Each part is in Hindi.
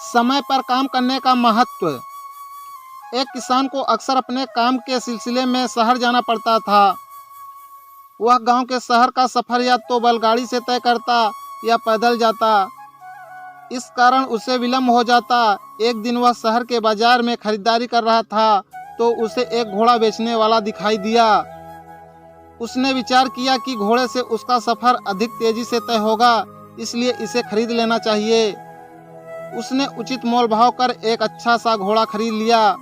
समय पर काम करने का महत्व। एक किसान को अक्सर अपने काम के सिलसिले में शहर जाना पड़ता था। वह गांव के शहर का सफ़र या तो बैलगाड़ी से तय करता या पैदल जाता। इस कारण उसे विलम्ब हो जाता। एक दिन वह शहर के बाजार में खरीदारी कर रहा था तो उसे एक घोड़ा बेचने वाला दिखाई दिया। उसने विचार किया कि घोड़े से उसका सफ़र अधिक तेजी से तय होगा, इसलिए इसे खरीद लेना चाहिए। उसने उचित मोल भाव कर एक अच्छा सा घोड़ा खरीद लिया।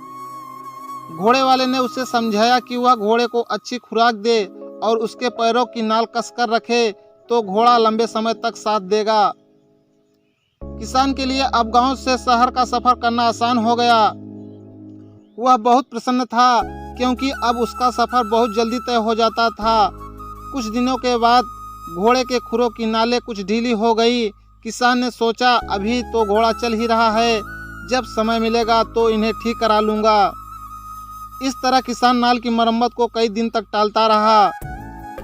घोड़े वाले ने उसे समझाया कि वह घोड़े को अच्छी खुराक दे और उसके पैरों की नाल कसकर रखे तो घोड़ा लंबे समय तक साथ देगा। किसान के लिए अब गांव से शहर का सफ़र करना आसान हो गया। वह बहुत प्रसन्न था क्योंकि अब उसका सफ़र बहुत जल्दी तय हो जाता था। कुछ दिनों के बाद घोड़े के खुरों की नालें कुछ ढीली हो गई। किसान ने सोचा, अभी तो घोड़ा चल ही रहा है, जब समय मिलेगा तो इन्हें ठीक करा लूँगा। इस तरह किसान नाल की मरम्मत को कई दिन तक टालता रहा।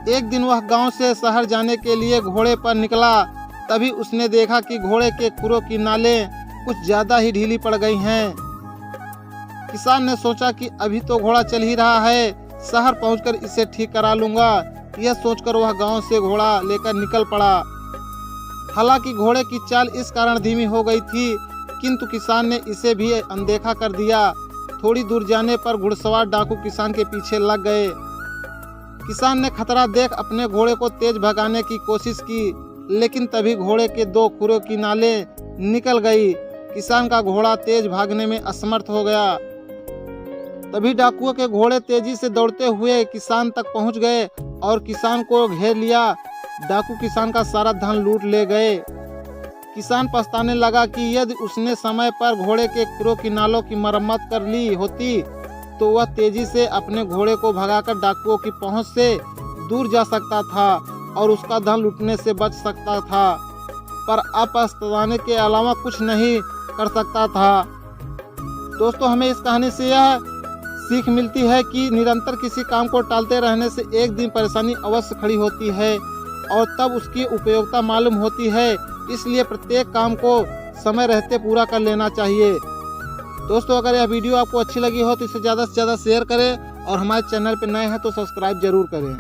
एक दिन वह गांव से शहर जाने के लिए घोड़े पर निकला। तभी उसने देखा कि घोड़े के खुरों की नालें कुछ ज़्यादा ही ढीली पड़ गई हैं। किसान ने सोचा कि अभी तो घोड़ा चल ही रहा है, शहर पहुंचकर इसे ठीक करा लूँगा। यह सोचकर वह गांव से घोड़ा लेकर निकल पड़ा। हालांकि घोड़े की चाल इस कारण धीमी हो गई थी, किंतु किसान ने इसे भी अनदेखा कर दिया। थोड़ी दूर जाने पर घुड़सवार डाकू किसान के पीछे लग गए। किसान ने खतरा देख अपने घोड़े को तेज भगाने की कोशिश की, लेकिन तभी घोड़े के दो खुरों की नालें निकल गई। किसान का घोड़ा तेज भागने में असमर्थ हो गया। तभी डाकुओं के घोड़े तेजी से दौड़ते हुए किसान तक पहुंच गए और किसान को घेर लिया। डाकू किसान का सारा धन लूट ले गए। किसान पछताने लगा कि यदि उसने समय पर घोड़े के खुरों की नालों की मरम्मत कर ली होती तो वह तेजी से अपने घोड़े को भगाकर डाकुओं की पहुंच से दूर जा सकता था और उसका धन लूटने से बच सकता था। पर अब पछताने के अलावा कुछ नहीं कर सकता था। दोस्तों, हमें इस कहानी से यह सीख मिलती है कि निरंतर किसी काम को टालते रहने से एक दिन परेशानी अवश्य खड़ी होती है और तब उसकी उपयोगिता मालूम होती है। इसलिए प्रत्येक काम को समय रहते पूरा कर लेना चाहिए। दोस्तों, अगर यह वीडियो आपको अच्छी लगी हो तो इसे ज़्यादा से ज़्यादा शेयर करें और हमारे चैनल पर नए हैं तो सब्सक्राइब जरूर करें।